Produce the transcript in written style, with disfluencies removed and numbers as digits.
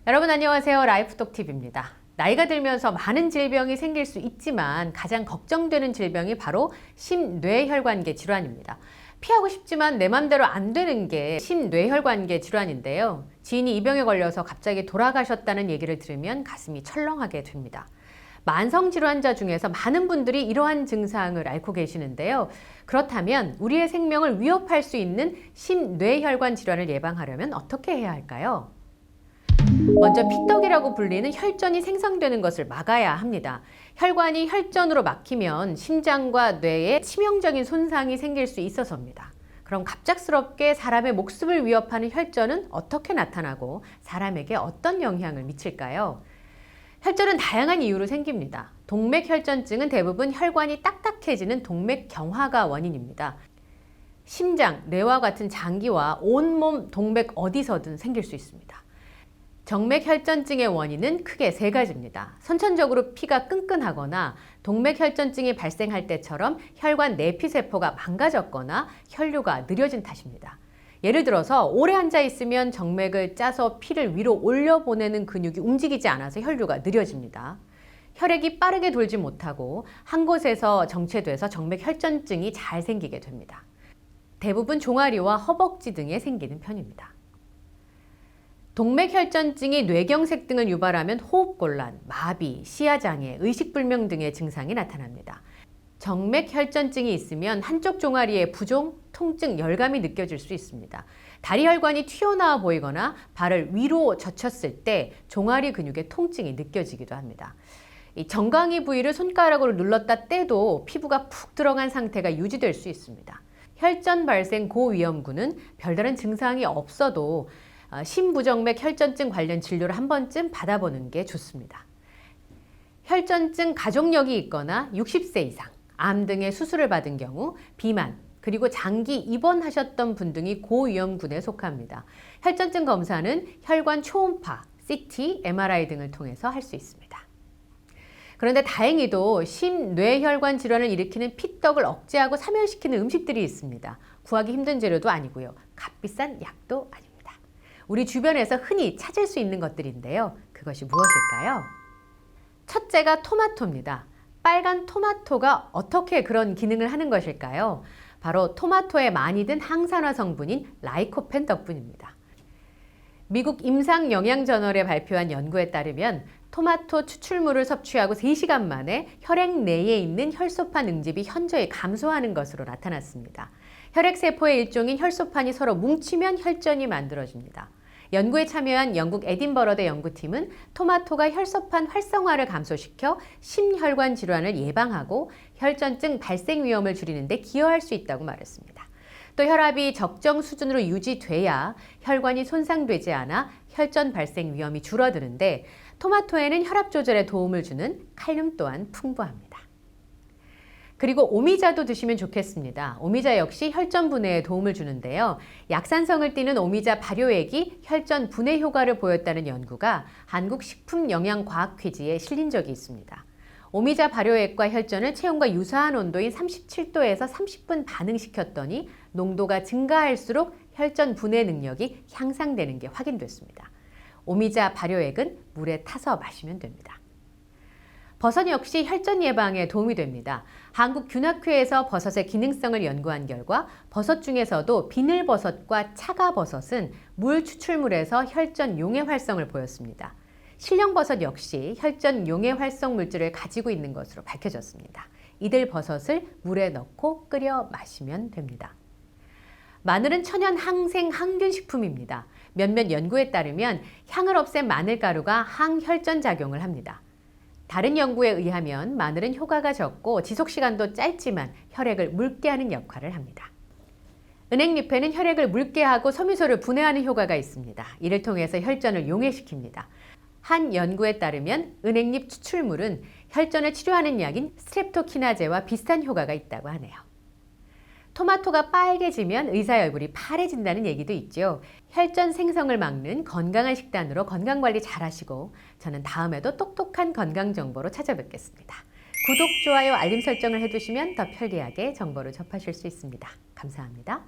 여러분 안녕하세요. 라이프톡팁입니다. 나이가 들면서 많은 질병이 생길 수 있지만 가장 걱정되는 질병이 바로 심뇌혈관계 질환입니다. 피하고 싶지만 내 맘대로 안 되는 게 심뇌혈관계 질환인데요. 지인이 이 병에 걸려서 갑자기 돌아가셨다는 얘기를 들으면 가슴이 철렁하게 됩니다. 만성질환자 중에서 많은 분들이 이러한 증상을 앓고 계시는데요. 그렇다면 우리의 생명을 위협할 수 있는 심뇌혈관 질환을 예방하려면 어떻게 해야 할까요? 먼저 피떡이라고 불리는 혈전이 생성되는 것을 막아야 합니다. 혈관이 혈전으로 막히면 심장과 뇌에 치명적인 손상이 생길 수 있어서입니다. 그럼 갑작스럽게 사람의 목숨을 위협하는 혈전은 어떻게 나타나고 사람에게 어떤 영향을 미칠까요? 혈전은 다양한 이유로 생깁니다. 동맥혈전증은 대부분 혈관이 딱딱해지는 동맥경화가 원인입니다. 심장, 뇌와 같은 장기와 온몸 동맥 어디서든 생길 수 있습니다. 정맥혈전증의 원인은 크게 세 가지입니다. 선천적으로 피가 끈끈하거나 동맥혈전증이 발생할 때처럼 혈관 내피세포가 망가졌거나 혈류가 느려진 탓입니다. 예를 들어서 오래 앉아 있으면 정맥을 짜서 피를 위로 올려보내는 근육이 움직이지 않아서 혈류가 느려집니다. 혈액이 빠르게 돌지 못하고 한 곳에서 정체돼서 정맥혈전증이 잘 생기게 됩니다. 대부분 종아리와 허벅지 등에 생기는 편입니다. 동맥혈전증이 뇌경색 등을 유발하면 호흡곤란, 마비, 시야장애, 의식불명 등의 증상이 나타납니다. 정맥혈전증이 있으면 한쪽 종아리에 부종, 통증, 열감이 느껴질 수 있습니다. 다리 혈관이 튀어나와 보이거나 발을 위로 젖혔을 때 종아리 근육에 통증이 느껴지기도 합니다. 이 정강이 부위를 손가락으로 눌렀다 떼도 피부가 푹 들어간 상태가 유지될 수 있습니다. 혈전 발생 고위험군은 별다른 증상이 없어도 심부정맥 혈전증 관련 진료를 한 번쯤 받아보는 게 좋습니다. 혈전증 가족력이 있거나 60세 이상, 암 등의 수술을 받은 경우, 비만, 그리고 장기 입원하셨던 분 등이 고위험군에 속합니다. 혈전증 검사는 혈관 초음파, CT, MRI 등을 통해서 할 수 있습니다. 그런데 다행히도 심뇌혈관 질환을 일으키는 피떡을 억제하고 사멸시키는 음식들이 있습니다. 구하기 힘든 재료도 아니고요. 값비싼 약도 아닙니다. 우리 주변에서 흔히 찾을 수 있는 것들인데요. 그것이 무엇일까요? 첫째가 토마토입니다. 빨간 토마토가 어떻게 그런 기능을 하는 것일까요? 바로 토마토에 많이 든 항산화 성분인 라이코펜 덕분입니다. 미국 임상영양저널에 발표한 연구에 따르면 토마토 추출물을 섭취하고 3시간 만에 혈액 내에 있는 혈소판 응집이 현저히 감소하는 것으로 나타났습니다. 혈액세포의 일종인 혈소판이 서로 뭉치면 혈전이 만들어집니다. 연구에 참여한 영국 에딘버러대 연구팀은 토마토가 혈소판 활성화를 감소시켜 심혈관 질환을 예방하고 혈전증 발생 위험을 줄이는 데 기여할 수 있다고 말했습니다. 또 혈압이 적정 수준으로 유지돼야 혈관이 손상되지 않아 혈전 발생 위험이 줄어드는데 토마토에는 혈압 조절에 도움을 주는 칼륨 또한 풍부합니다. 그리고 오미자도 드시면 좋겠습니다. 오미자 역시 혈전 분해에 도움을 주는데요. 약산성을 띠는 오미자 발효액이 혈전 분해 효과를 보였다는 연구가 한국식품영양과학 퀴즈에 실린 적이 있습니다. 오미자 발효액과 혈전을 체온과 유사한 온도인 37도에서 30분 반응시켰더니 농도가 증가할수록 혈전 분해 능력이 향상되는 게 확인됐습니다. 오미자 발효액은 물에 타서 마시면 됩니다. 버섯 역시 혈전 예방에 도움이 됩니다. 한국균학회에서 버섯의 기능성을 연구한 결과 버섯 중에서도 비늘버섯과 차가버섯은 물 추출물에서 혈전 용해 활성을 보였습니다. 실령버섯 역시 혈전 용해 활성 물질을 가지고 있는 것으로 밝혀졌습니다. 이들 버섯을 물에 넣고 끓여 마시면 됩니다. 마늘은 천연 항생 항균 식품입니다. 몇몇 연구에 따르면 향을 없앤 마늘가루가 항혈전 작용을 합니다. 다른 연구에 의하면 마늘은 효과가 적고 지속시간도 짧지만 혈액을 묽게 하는 역할을 합니다. 은행잎에는 혈액을 묽게 하고 섬유소를 분해하는 효과가 있습니다. 이를 통해서 혈전을 용해시킵니다. 한 연구에 따르면 은행잎 추출물은 혈전을 치료하는 약인 스트렙토키나제와 비슷한 효과가 있다고 하네요. 토마토가 빨개지면 의사의 얼굴이 파래진다는 얘기도 있죠. 혈전 생성을 막는 건강한 식단으로 건강관리 잘 하시고 저는 다음에도 똑똑한 건강 정보로 찾아뵙겠습니다. 구독, 좋아요, 알림 설정을 해두시면 더 편리하게 정보를 접하실 수 있습니다. 감사합니다.